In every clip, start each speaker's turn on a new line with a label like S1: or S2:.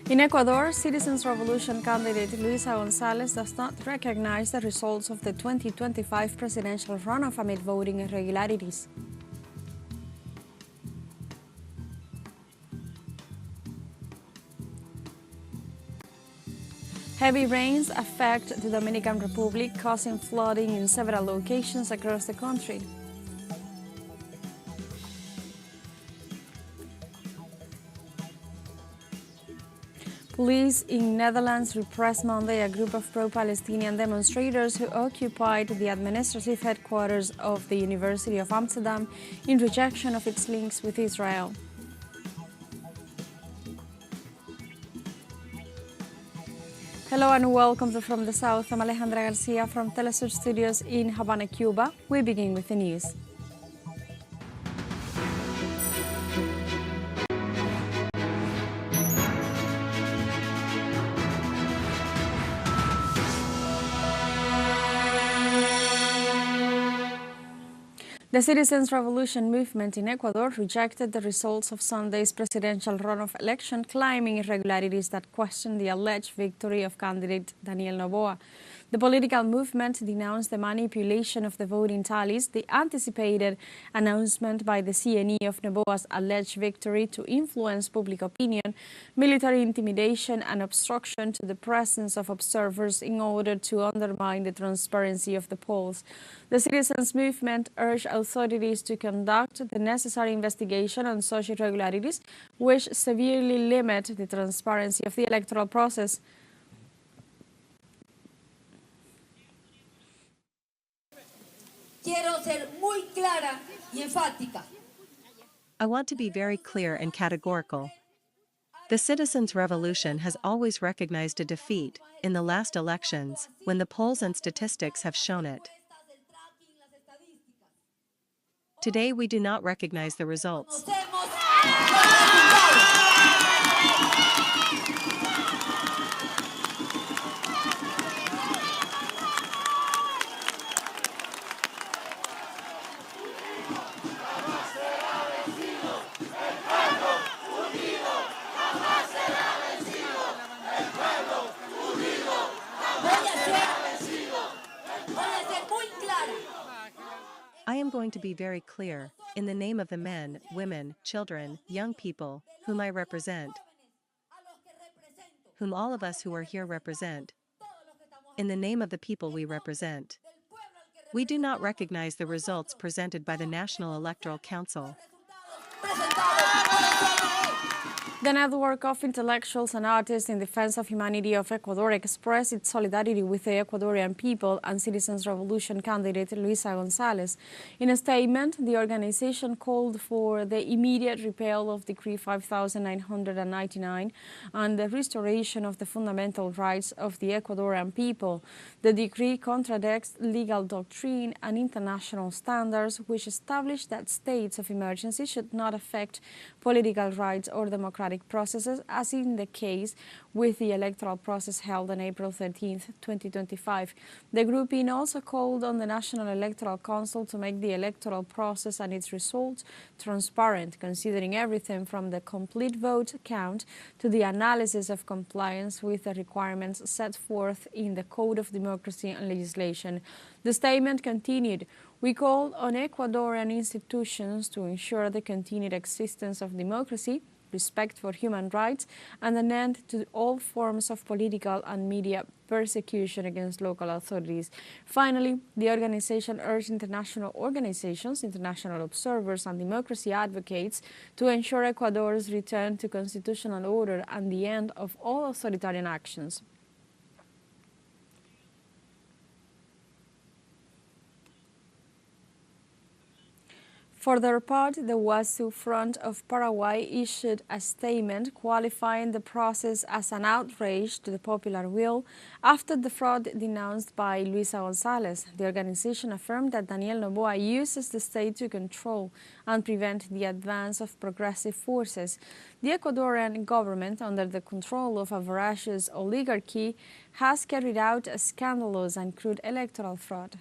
S1: In Ecuador, Citizens' Revolution candidate Luisa González does not recognize the results of the 2025 presidential runoff amid voting irregularities. Heavy rains affect the Dominican Republic, causing flooding in several locations across the country. Police in Netherlands repressed Monday a group of pro-Palestinian demonstrators who occupied the administrative headquarters of the University of Amsterdam in rejection of its links with Israel. Hello and welcome to From the South. I'm Alejandra Garcia from teleSUR Studios in Havana, Cuba. We begin with the news. The Citizens' Revolution movement in Ecuador rejected the results of Sunday's presidential runoff election, claiming irregularities that question the alleged victory of candidate Daniel Noboa. The political movement denounced the manipulation of the voting tallies, the anticipated announcement by the CNE of Noboa's alleged victory to influence public opinion, military intimidation and obstruction to the presence of observers in order to undermine the transparency of the polls. The citizens' movement urged authorities to conduct the necessary investigation on such irregularities, which severely limit the transparency of the electoral process.
S2: I want to be very clear and categorical. The Citizens' Revolution has always recognized a defeat in the last elections when the polls and statistics have shown it. Today we do not recognize the results. I am going to be very clear, in the name of the men, women, children, young people, whom I represent, whom all of us who are here represent, in the name of the people we represent. We do not recognize the results presented by the National Electoral Council.
S1: The network of intellectuals and artists in defense of humanity of Ecuador expressed its solidarity with the Ecuadorian people and Citizens' Revolution candidate Luisa González. In a statement, the organization called for the immediate repeal of Decree 5999 and the restoration of the fundamental rights of the Ecuadorian people. The decree contradicts legal doctrine and international standards, which establish that states of emergency should not affect political rights or democratic processes, as in the case with the electoral process held on April 13, 2025. The grouping also called on the National Electoral Council to make the electoral process and its results transparent, considering everything from the complete vote count to the analysis of compliance with the requirements set forth in the Code of Democracy and Legislation. The statement continued, "We call on Ecuadorian institutions to ensure the continued existence of democracy, respect for human rights, and an end to all forms of political and media persecution against local authorities." Finally, the organization urged international organizations, international observers, and democracy advocates to ensure Ecuador's return to constitutional order and the end of all authoritarian actions. For their part, the Huasu Front of Paraguay issued a statement qualifying the process as an outrage to the popular will after the fraud denounced by Luisa González. The organization affirmed that Daniel Noboa uses the state to control and prevent the advance of progressive forces. The Ecuadorian government, under the control of a voracious oligarchy, has carried out a scandalous and crude electoral fraud.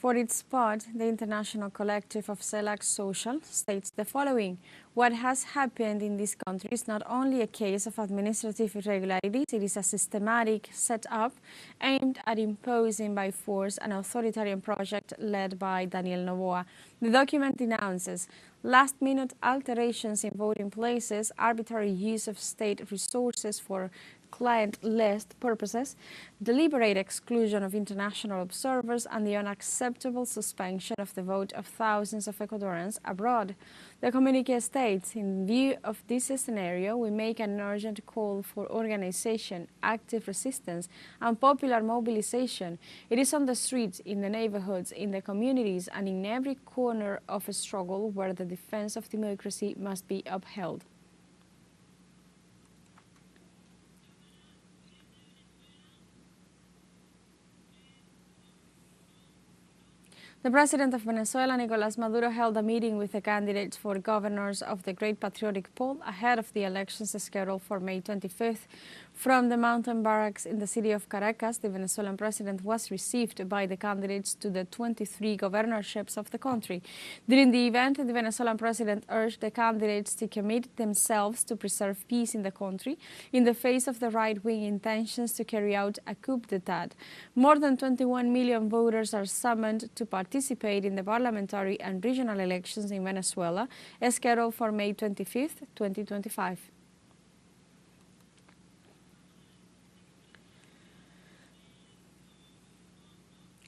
S1: For its part, the International Collective of Select Social states the following: what has happened in this country is not only a case of administrative irregularities, it is a systematic setup aimed at imposing by force an authoritarian project led by Daniel Noboa. The document denounces last-minute alterations in voting places, arbitrary use of state resources for client-list purposes, deliberate exclusion of international observers, and the unacceptable suspension of the vote of thousands of Ecuadorians abroad. The communique states, in view of this scenario, we make an urgent call for organization, active resistance, and popular mobilization. It is on the streets, in the neighborhoods, in the communities, and in every corner of a struggle where the defense of democracy must be upheld. The president of Venezuela, Nicolás Maduro, held a meeting with the candidates for governors of the Great Patriotic Poll ahead of the elections scheduled for May 25th. From the mountain barracks in the city of Caracas, the Venezuelan president was received by the candidates to the 23 governorships of the country. During the event, the Venezuelan president urged the candidates to commit themselves to preserve peace in the country in the face of the right-wing intentions to carry out a coup d'etat. More than 21 million voters are summoned to participate in the parliamentary and regional elections in Venezuela, scheduled for May 25th, 2025.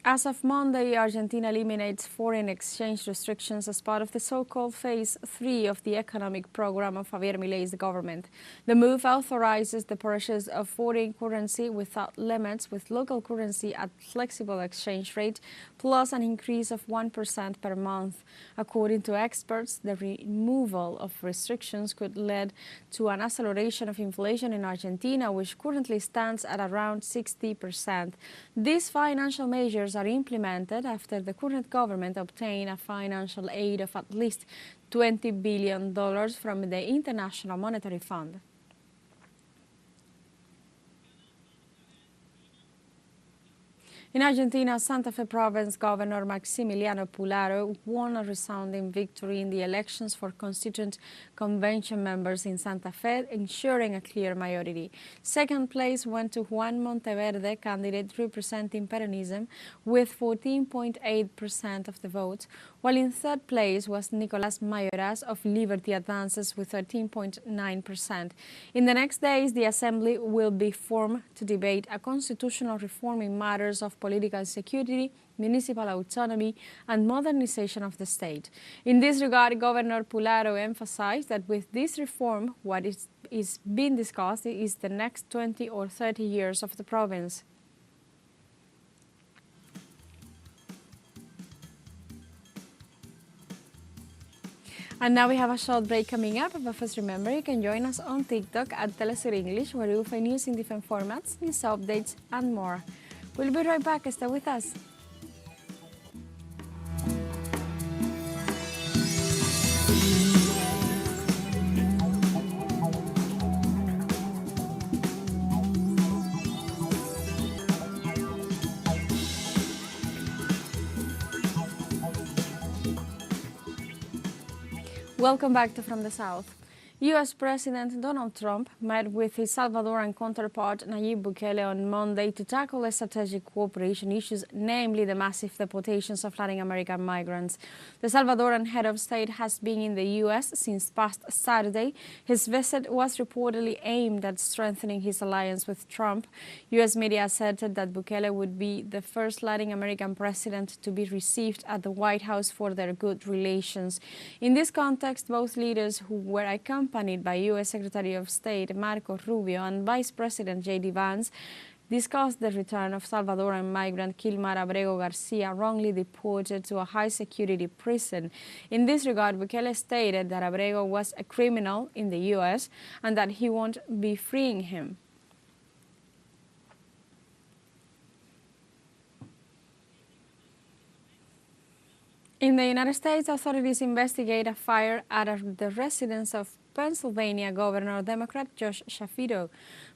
S1: As of Monday, Argentina eliminates foreign exchange restrictions as part of the so-called Phase 3 of the economic program of Javier Milei's government. The move authorizes the purchase of foreign currency without limits, with local currency at flexible exchange rate, plus an increase of 1% per month. According to experts, the removal of restrictions could lead to an acceleration of inflation in Argentina, which currently stands at around 60%. These financial measures are implemented after the current government obtained a financial aid of at least $20 billion from the International Monetary Fund. In Argentina, Santa Fe Province Governor Maximiliano Pularo won a resounding victory in the elections for Constituent Convention members in Santa Fe, ensuring a clear majority. Second place went to Juan Monteverde, candidate representing Peronism, with 14.8% of the vote, while in third place was Nicolás Mayoras of Liberty Advances with 13.9%. In the next days, the Assembly will be formed to debate a constitutional reform in matters of political security, municipal autonomy, and modernization of the state. In this regard, Governor Pularo emphasized that with this reform, what is being discussed is the next 20 or 30 years of the province. And now we have a short break coming up, but first remember you can join us on TikTok at teleSUR English, where you'll find news in different formats, news updates, and more. We'll be right back. Stay with us. Welcome back to From the South. U.S. President Donald Trump met with his Salvadoran counterpart Nayib Bukele on Monday to tackle strategic cooperation issues, namely the massive deportations of Latin American migrants. The Salvadoran head of state has been in the U.S. since past Saturday. His visit was reportedly aimed at strengthening his alliance with Trump. U.S. media asserted that Bukele would be the first Latin American president to be received at the White House for their good relations. In this context, both leaders, who were accompanied by U.S. Secretary of State Marco Rubio and Vice President J.D. Vance, discussed the return of Salvadoran migrant Kilmar Abrego Garcia, wrongly deported to a high-security prison. In this regard, Bukele stated that Abrego was a criminal in the U.S. and that he won't be freeing him. In the United States, authorities investigate a fire at the residence of Pennsylvania Governor Democrat Josh Shapiro.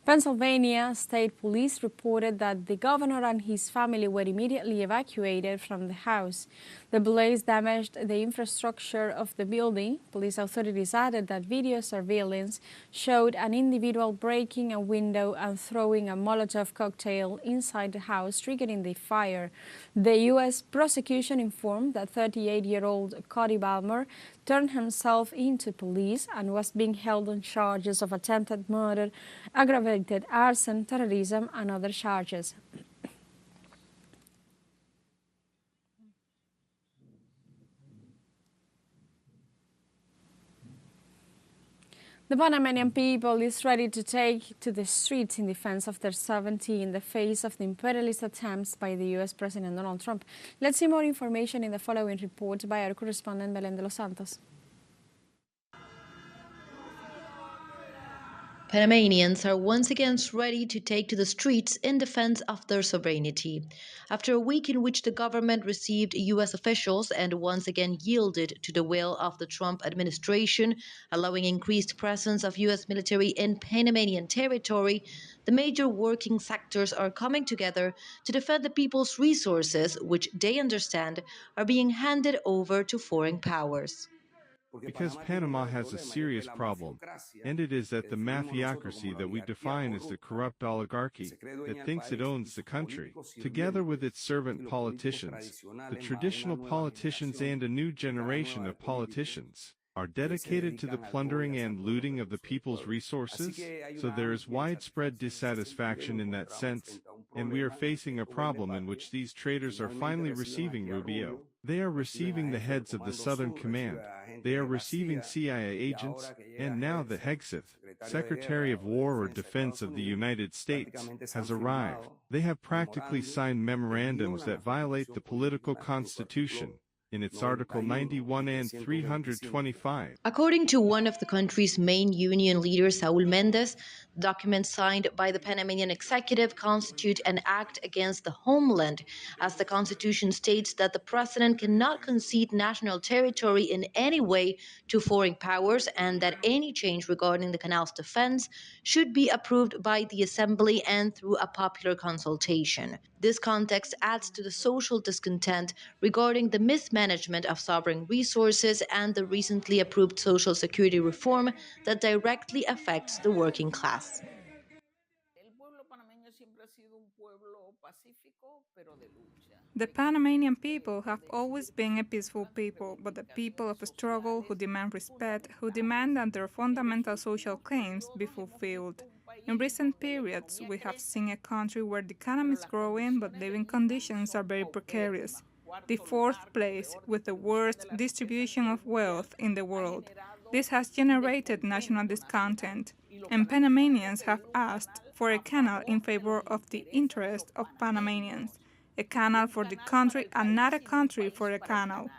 S1: Pennsylvania State Police reported that the governor and his family were immediately evacuated from the house. The blaze damaged the infrastructure of the building. Police authorities added that video surveillance showed an individual breaking a window and throwing a Molotov cocktail inside the house, triggering the fire. The U.S. prosecution informed that 38-year-old Cody Balmer turned himself into police and was being held on charges of attempted murder, aggravated arson, terrorism, and other charges. The Panamanian people is ready to take to the streets in defense of their sovereignty in the face of the imperialist attempts by the U.S. President Donald Trump. Let's see more information in the following report by our correspondent Belén de los Santos.
S3: Panamanians are once again ready to take to the streets in defense of their sovereignty. After a week in which the government received U.S. officials and once again yielded to the will of the Trump administration, allowing increased presence of U.S. military in Panamanian territory, the major working sectors are coming together to defend the people's resources, which they understand are being handed over to foreign powers.
S4: Because Panama has a serious problem, and it is that the mafiocracy that we define as the corrupt oligarchy that thinks it owns the country, together with its servant politicians, the traditional politicians and a new generation of politicians, are dedicated to the plundering and looting of the people's resources, so there is widespread dissatisfaction in that sense, and we are facing a problem in which these traitors are finally receiving Rubio. They are receiving the heads of the Southern Command, they are receiving CIA agents, and now the Hegseth, Secretary of War or Defense of the United States, has arrived. They have practically signed memorandums that violate the political constitution in its Article 91 and 325.
S3: According to one of the country's main union leaders, Saúl Méndez, documents signed by the Panamanian executive constitute an act against the homeland, as the constitution states that the president cannot concede national territory in any way to foreign powers and that any change regarding the canal's defense should be approved by the assembly and through a popular consultation. This context adds to the social discontent regarding the mismanagement of sovereign resources and the recently approved social security reform that directly affects the working class.
S5: The Panamanian people have always been a peaceful people, but a people of struggle who demand respect, who demand that their fundamental social claims be fulfilled. In recent periods, we have seen a country where the economy is growing, but living conditions are very precarious. The fourth place, with the worst distribution of wealth in the world. This has generated national discontent, and Panamanians have asked for a canal in favor of the interest of Panamanians. A canal for the country and not a country for a canal.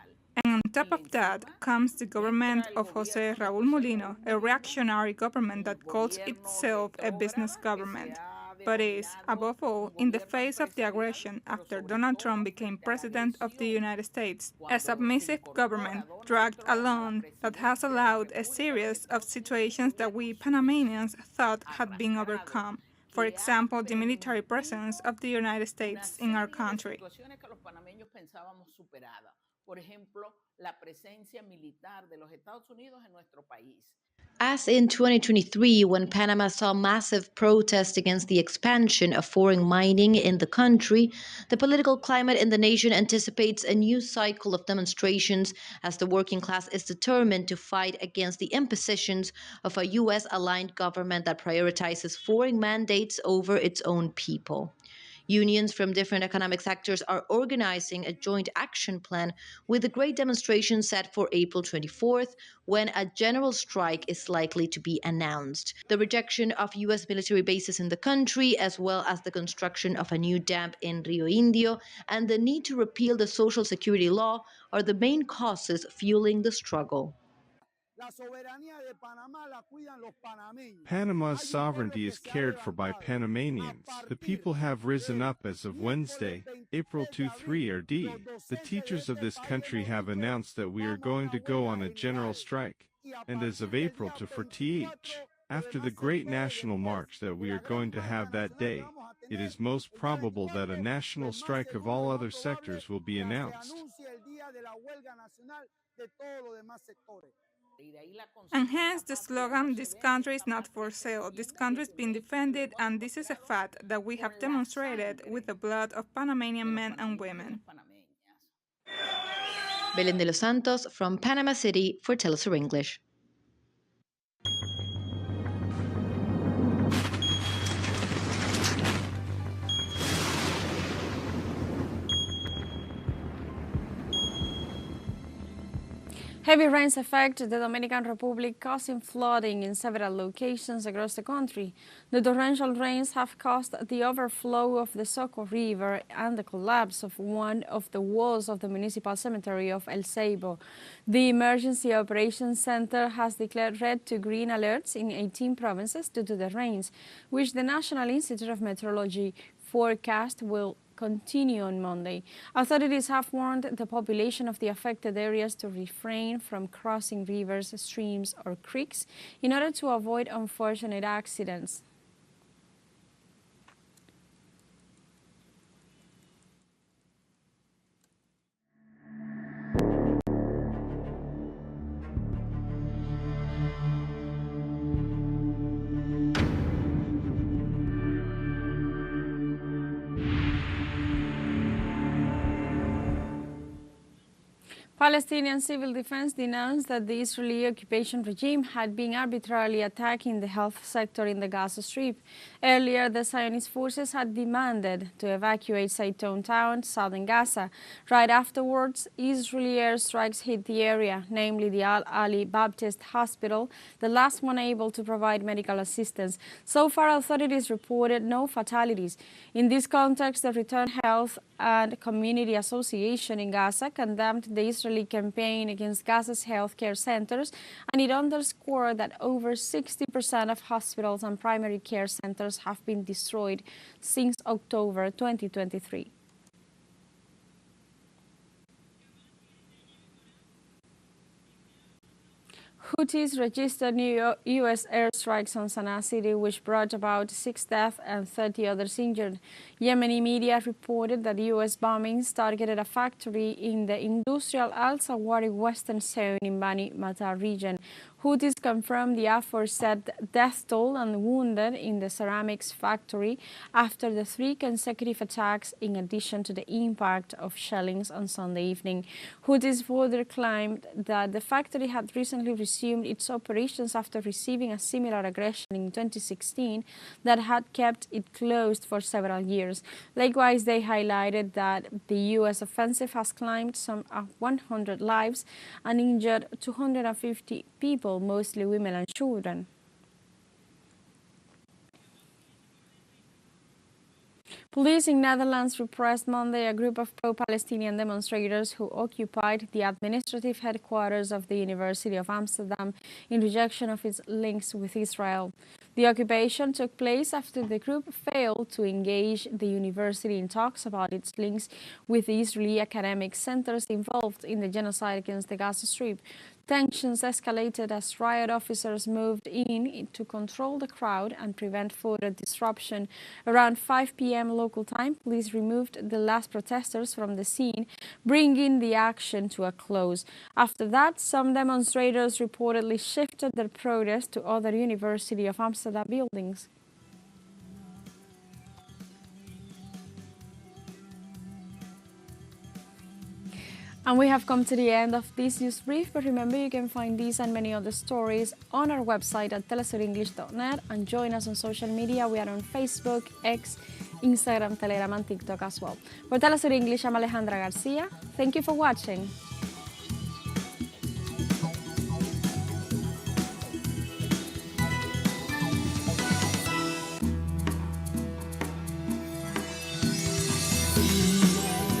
S5: And on top of that comes the government of José Raúl Mulino, a reactionary government that calls itself a business government, but is, above all, in the face of the aggression after Donald Trump became president of the United States, a submissive government dragged along that has allowed a series of situations that we Panamanians thought had been overcome. For example, the military presence of the United States in our country.
S3: As in 2023, when Panama saw massive protests against the expansion of foreign mining in the country, the political climate in the nation anticipates a new cycle of demonstrations as the working class is determined to fight against the impositions of a U.S.-aligned government that prioritizes foreign mandates over its own people. Unions from different economic sectors are organizing a joint action plan with a great demonstration set for April 24th, when a general strike is likely to be announced. The rejection of U.S. military bases in the country, as well as the construction of a new dam in Rio Indio, and the need to repeal the Social Security law are the main causes fueling the struggle.
S4: Panama's sovereignty is cared for by Panamanians. The people have risen up as of Wednesday, April 23rd. The teachers of this country have announced that we are going to go on a general strike. and as of April to 4th, after the great national march that we are going to have that day, it is most probable that a national strike of all other sectors will be announced.
S5: And hence the slogan, "This country is not for sale, this country is being defended," and this is a fact that we have demonstrated with the blood of Panamanian men and women.
S3: Belén de los Santos from Panama City for teleSUR English.
S1: Heavy rains affect the Dominican Republic, causing flooding in several locations across the country. The torrential rains have caused the overflow of the Soco River and the collapse of one of the walls of the municipal cemetery of El Ceibo. The Emergency Operations Center has declared red to green alerts in 18 provinces due to the rains, which the National Institute of Meteorology forecast will continue on Monday. Authorities have warned the population of the affected areas to refrain from crossing rivers, streams, or creeks in order to avoid unfortunate accidents. Palestinian civil defense denounced that the Israeli occupation regime had been arbitrarily attacking the health sector in the Gaza Strip. Earlier, the Zionist forces had demanded to evacuate Zaytoun town, southern Gaza. Right afterwards, Israeli airstrikes hit the area, namely the Al-Ali Baptist Hospital, the last one able to provide medical assistance. So far, authorities reported no fatalities. In this context, the Return Health and Community Association in Gaza condemned the Israeli campaign against Gaza's healthcare centers, and it underscored that over 60% of hospitals and primary care centers have been destroyed since October 2023. Houthis registered new U.S. airstrikes on Sana'a city, which brought about 6 deaths and 30 others injured. Yemeni media reported that U.S. bombings targeted a factory in the industrial Al-Sawari western zone in Bani Matar region. Houthis confirmed the aforesaid death toll and wounded in the ceramics factory after the 3 consecutive attacks, in addition to the impact of shellings on Sunday evening. Houthis further claimed that the factory had recently resumed its operations after receiving a similar aggression in 2016 that had kept it closed for several years. Likewise, they highlighted that the U.S. offensive has claimed some 100 lives and injured 250 people, mostly women and children. Police in Netherlands repressed Monday a group of pro-Palestinian demonstrators who occupied the administrative headquarters of the University of Amsterdam in rejection of its links with Israel. The occupation took place after the group failed to engage the university in talks about its links with the Israeli academic centers involved in the genocide against the Gaza Strip. Tensions escalated as riot officers moved in to control the crowd and prevent further disruption. Around 5 p.m. local time, police removed the last protesters from the scene, bringing the action to a close. After that, some demonstrators reportedly shifted their protest to other University of Amsterdam buildings. And we have come to the end of this news brief, but remember you can find these and many other stories on our website at telesurenglish.net, and join us on social media. We are on Facebook, X, Instagram, Telegram and TikTok as well. For teleSUR English, I'm Alejandra Garcia. Thank you for watching.